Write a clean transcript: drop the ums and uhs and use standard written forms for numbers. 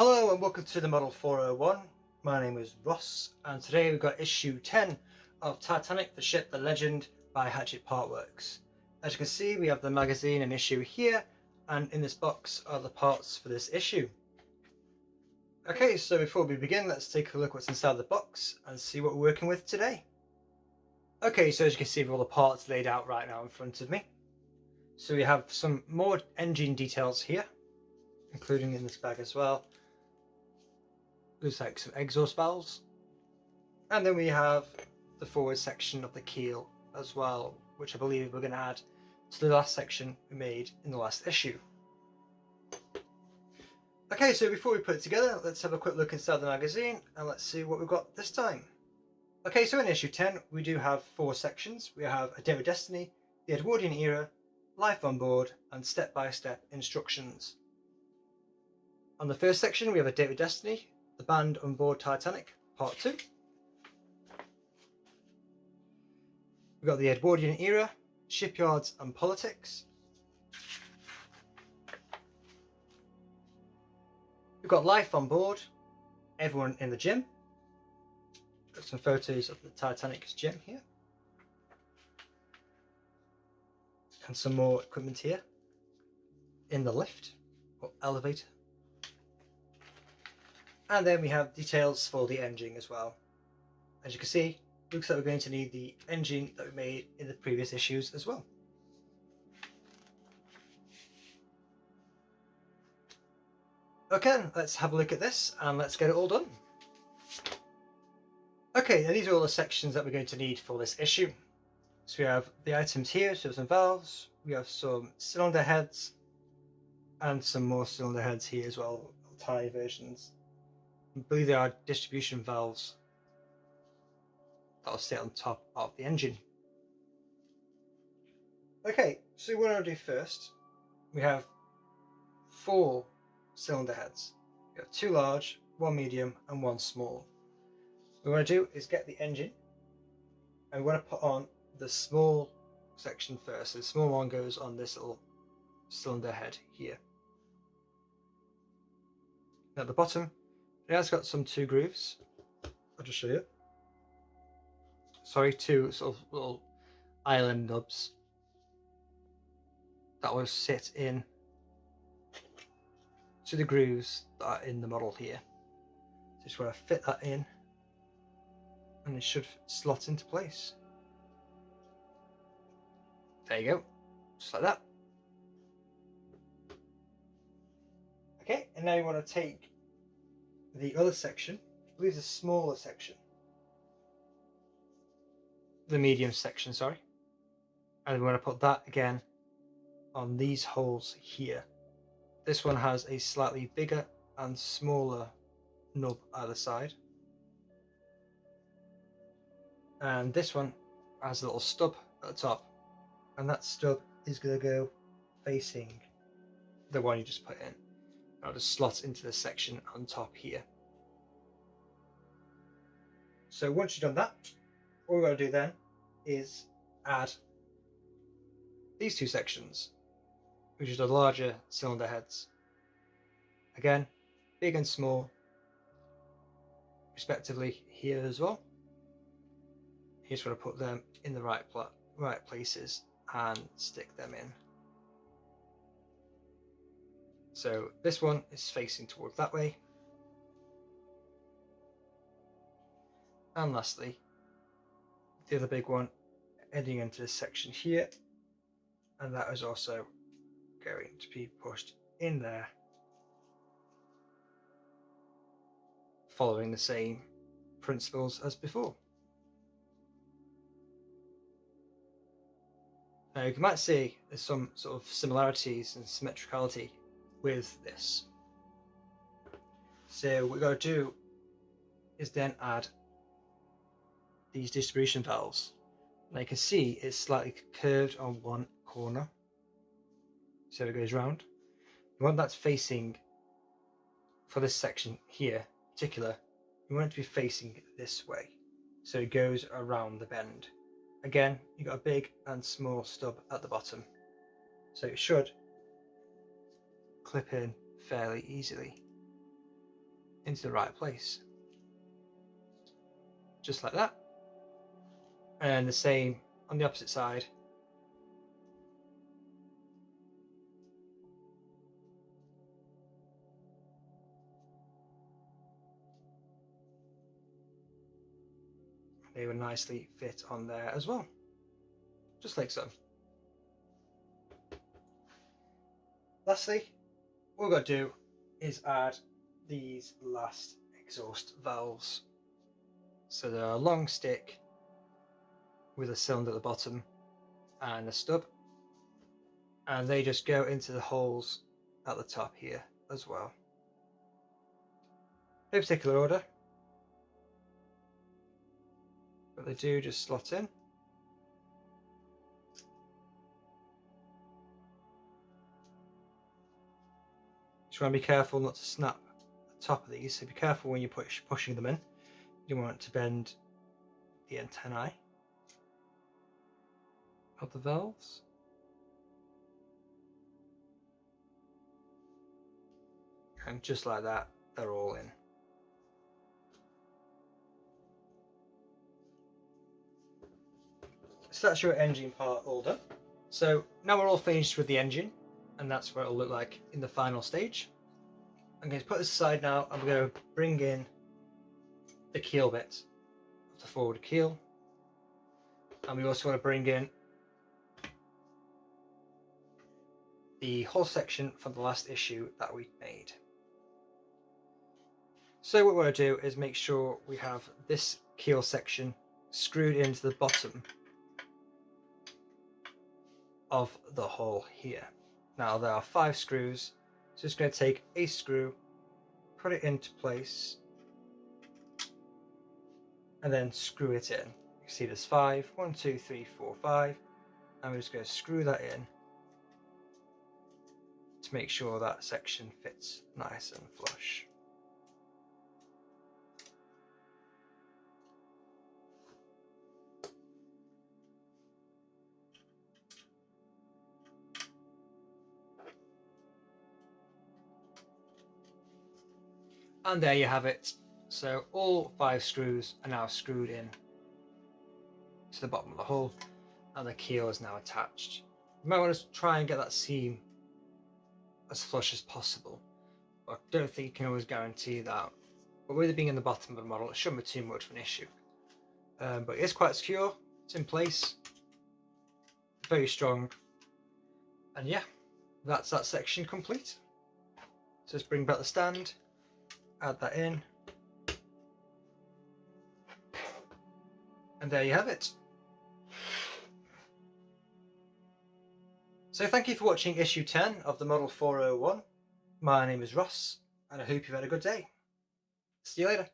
Hello and welcome to the Model 401. My name is Ross and today we've got issue 10 of Titanic, the ship, the legend by Hachette Partworks. As you can see, we have the magazine and issue here, and in this box are the parts for this issue. Okay, so before we begin, let's take a look what's inside the box and see what we're working with today. Okay, so as you can see, we have all the parts laid out right now in front of me. So we have some more engine details here, including in this bag as well. Looks like some exhaust valves, and then we have the forward section of the keel as well, which I believe we're going to add to the last section we made in the last issue. Okay, so before we put it together, let's have a quick look inside the magazine and let's see what we've got this time. Okay, so in issue 10 we do have 4 sections. We have A Day with Destiny, the Edwardian Era, Life on Board, and step-by-step instructions. On the first section we have A Day with Destiny, the band on board Titanic, part 2. We've got the Edwardian Era, shipyards and politics. We've got Life on Board, everyone in the gym. Got some photos of the Titanic's gym here. And some more equipment here in the lift or elevator. And then we have details for the engine as well. As you can see, looks like we're going to need the engine that we made in the previous issues as well. Okay, let's have a look at this and let's get it all done. Okay, now these are all the sections that we're going to need for this issue. So we have the items here, so some valves, we have some cylinder heads, and some more cylinder heads here as well, tiny versions. I believe they are distribution valves that will sit on top of the engine. Okay, so what I want to do first, we have 4 cylinder heads. We have 2 large, 1 medium, and 1 small. What we want to do is get the engine, and we want to put on the small section first. So the small one goes on this little cylinder head here. Now at the bottom, it has got some 2 grooves. I'll just show you. Sorry, 2 sort of little island nubs that will sit in to the grooves that are in the model here. Just want to fit that in, and it should slot into place. There you go, just like that. Okay, and now you want to take the other section, I believe it's a smaller section, the medium section, sorry, and we want to put that again on these holes here. This one has a slightly bigger and smaller nub either side, and this one has a little stub at the top, and that stub is going to go facing the one you just put in. I'll just slot into the section on top here. So once you've done that, all we're going to do then is add these 2 sections, which are the larger cylinder heads. Again, big and small, respectively here as well. You just want to put them in the right places and stick them in. So this one is facing towards that way. And lastly, the other big one heading into this section here, and that is also going to be pushed in there, following the same principles as before. Now you might see there's some sort of similarities and symmetricality with this. So what we're going to do is then add these distribution valves. Now you can see it's slightly curved on one corner, so it goes round. You want that facing, for this section here in particular, you want it to be facing this way, so it goes around the bend. Again, you've got a big and small stub at the bottom, so it should clip in fairly easily. into the right place. Just like that. And the same on the opposite side. They will nicely fit on there as well. Just like so. Lastly, what we've got to do is add these last exhaust valves. So they're a long stick with a cylinder at the bottom and a stub, and they just go into the holes at the top here as well. No particular order, but they do just slot in. Just want to be careful not to snap the top of these, so be careful when you're pushing them in. You don't want to bend the antennae of the valves. And just like that, they're all in. So that's your engine part all done. So now we're all finished with the engine, and that's what it'll look like in the final stage. I'm going to put this aside now, and we're going to bring in the keel bit of the forward keel. And we also want to bring in the whole section from the last issue that we made. So what we're going to do is make sure we have this keel section screwed into the bottom of the hole here. Now there are 5 screws, so just going to take a screw, put it into place, and then screw it in. You see there's 5, 1, 2, 3, 4, 5, and we're just going to screw that in to make sure that section fits nice and flush. And there you have it. So all 5 screws are now screwed in to the bottom of the hole, and the keel is now attached. You might want to try and get that seam as flush as possible. I don't think you can always guarantee that, but with it being in the bottom of the model, it shouldn't be too much of an issue. But it's quite secure, it's in place, very strong, and yeah, that's that section complete. So let's bring back the stand, add that in, and there you have it. So thank you for watching issue 10 of the Model 401. My name is Ross, and I hope you've had a good day. See you later.